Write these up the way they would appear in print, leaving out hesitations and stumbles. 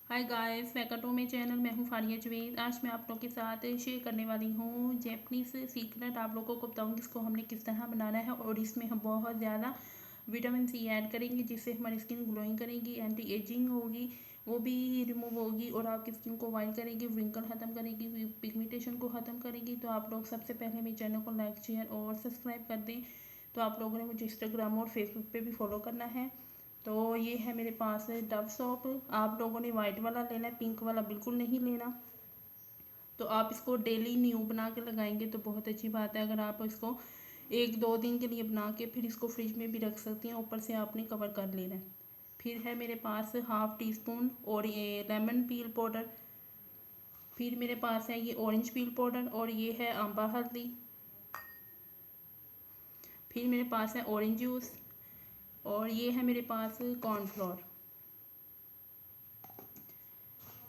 Hi guys, welcome to my channel. मैं हूँ फारिया जवेद। आज मैं आप लोगों के साथ शेयर करने वाली हूँ जैपनीज सीक्रेट। आप लोगों को बताऊँगी इसको हमने किस तरह बनाना है। और इसमें हम बहुत ज़्यादा विटामिन सी ऐड करेंगे जिससे हमारी स्किन ग्लोइंग करेगी, एंटी एजिंग होगी, वो भी रिमूव होगी और आपकी स्किन को वाइट करेगी, व्रिंकल ख़त्म करेगी, पिगमेंटेशन को ख़त्म करेगी। तो आप लोग सबसे पहले मेरे चैनल को लाइक, शेयर और सब्सक्राइब कर दें। तो आप लोगों ने मुझे इंस्टाग्राम और फेसबुक पे भी फॉलो करना है। तो ये है मेरे पास डव सोप। आप लोगों ने वाइट वाला लेना है, पिंक वाला बिल्कुल नहीं लेना। तो आप इसको डेली न्यू बना के लगाएंगे तो बहुत अच्छी बात है। अगर आप इसको एक दो दिन के लिए बना के फिर इसको फ्रिज में भी रख सकती हैं, ऊपर से आपने कवर कर लेना है। फिर है मेरे पास हाफ टी स्पून और ये लेमन पील पाउडर। फिर मेरे पास है ये ऑरेंज पील पाउडर और ये है अम्बा हल्दी। फिर मेरे पास है ऑरेंज जूस और ये है मेरे पास कॉर्नफ्लोर।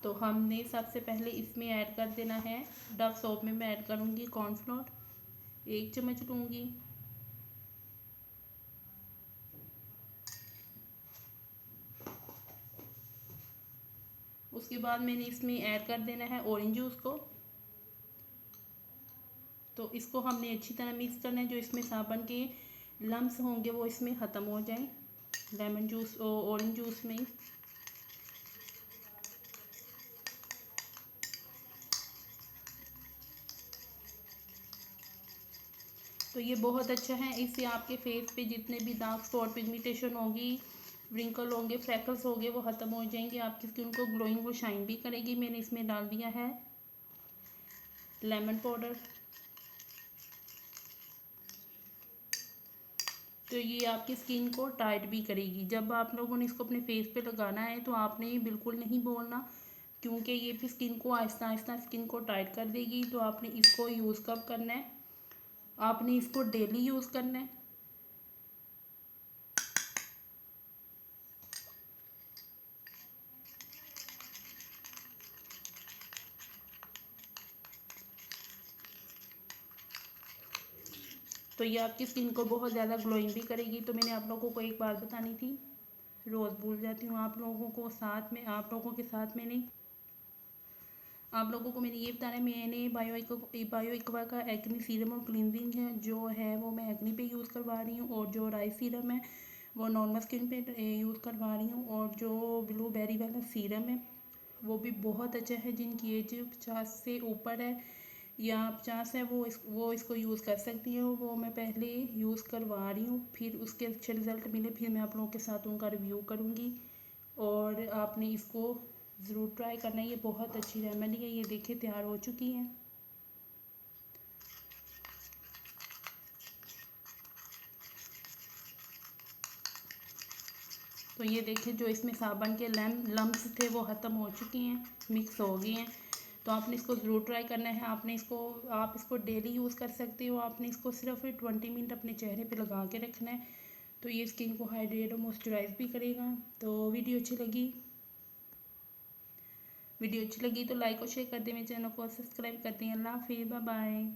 तो हमने सबसे पहले इसमें ऐड कर देना है, डव सोप में मैं ऐड करूँगी कॉर्नफ्लोर, 1 चम्मच लूँगी। उसके बाद मैंने इसमें ऐड कर देना है ऑरेंज जूस को। तो इसको हमने अच्छी तरह मिक्स करना है, जो इसमें साबुन के लम्स होंगे वो इसमें ख़त्म हो जाएं लेमन जूस और ऑरेंज जूस में। तो ये बहुत अच्छा है, इससे आपके फेस पे जितने भी डार्क स्पॉट, पिगमेंटेशन होगी, व्रिंकल होंगे, फ्रैकल्स होंगे, वो ख़त्म हो जाएंगे। आपकी स्किन को ग्लोइंग और शाइन भी करेगी। मैंने इसमें डाल दिया है लेमन पाउडर। तो ये आपकी स्किन को टाइट भी करेगी। जब आप लोगों ने इसको अपने फेस पे लगाना है तो आपने बिल्कुल नहीं बोलना, क्योंकि ये भी स्किन को आहिस्ता आहिस्ता स्किन को टाइट कर देगी। तो आपने इसको यूज़ कब करना है? आपने इसको डेली यूज़ करना है। तो ये आपकी स्किन को बहुत ज़्यादा ग्लोइंग भी करेगी। तो मैंने आप लोगों को एक बात बतानी थी, रोज़ भूल जाती हूँ। आप लोगों के साथ मैंने आप लोगों को मैंने ये बताना है, मैंने बायो एक्वा का एक्नी सीरम और क्लींजिंग है जो है वो मैं एक्नी पे यूज़ करवा रही हूँ। और जो राइस सीरम है वो नॉर्मल स्किन पे यूज़ करवा रही हूँ। और जो ब्लूबेरी वाला सीरम है वो भी बहुत अच्छा है। जिनकी एज 50 से ऊपर है या 50 है वो इसको यूज़ कर सकती है। वो मैं पहले यूज़ करवा रही हूँ, फिर उसके अच्छे रिज़ल्ट मिले फिर मैं आप लोगों के साथ उनका रिव्यू करूँगी। और आपने इसको ज़रूर ट्राई करना है, ये बहुत अच्छी रेमेडी है। ये देखिए तैयार हो चुकी है। तो ये देखिए जो इसमें साबुन के लम्स थे वो ख़त्म हो चुकी हैं, मिक्स हो गई हैं। तो आपने इसको ज़रूर ट्राई करना है। आप इसको डेली यूज़ कर सकते हो। आपने इसको सिर्फ 20 मिनट अपने चेहरे पे लगा के रखना है। तो ये स्किन को हाइड्रेट और मॉइस्चराइज भी करेगा। तो वीडियो अच्छी लगी तो लाइक और शेयर कर दें, मेरे चैनल को सब्सक्राइब कर दें। अल्लाह हाफिज़, बाय बाय।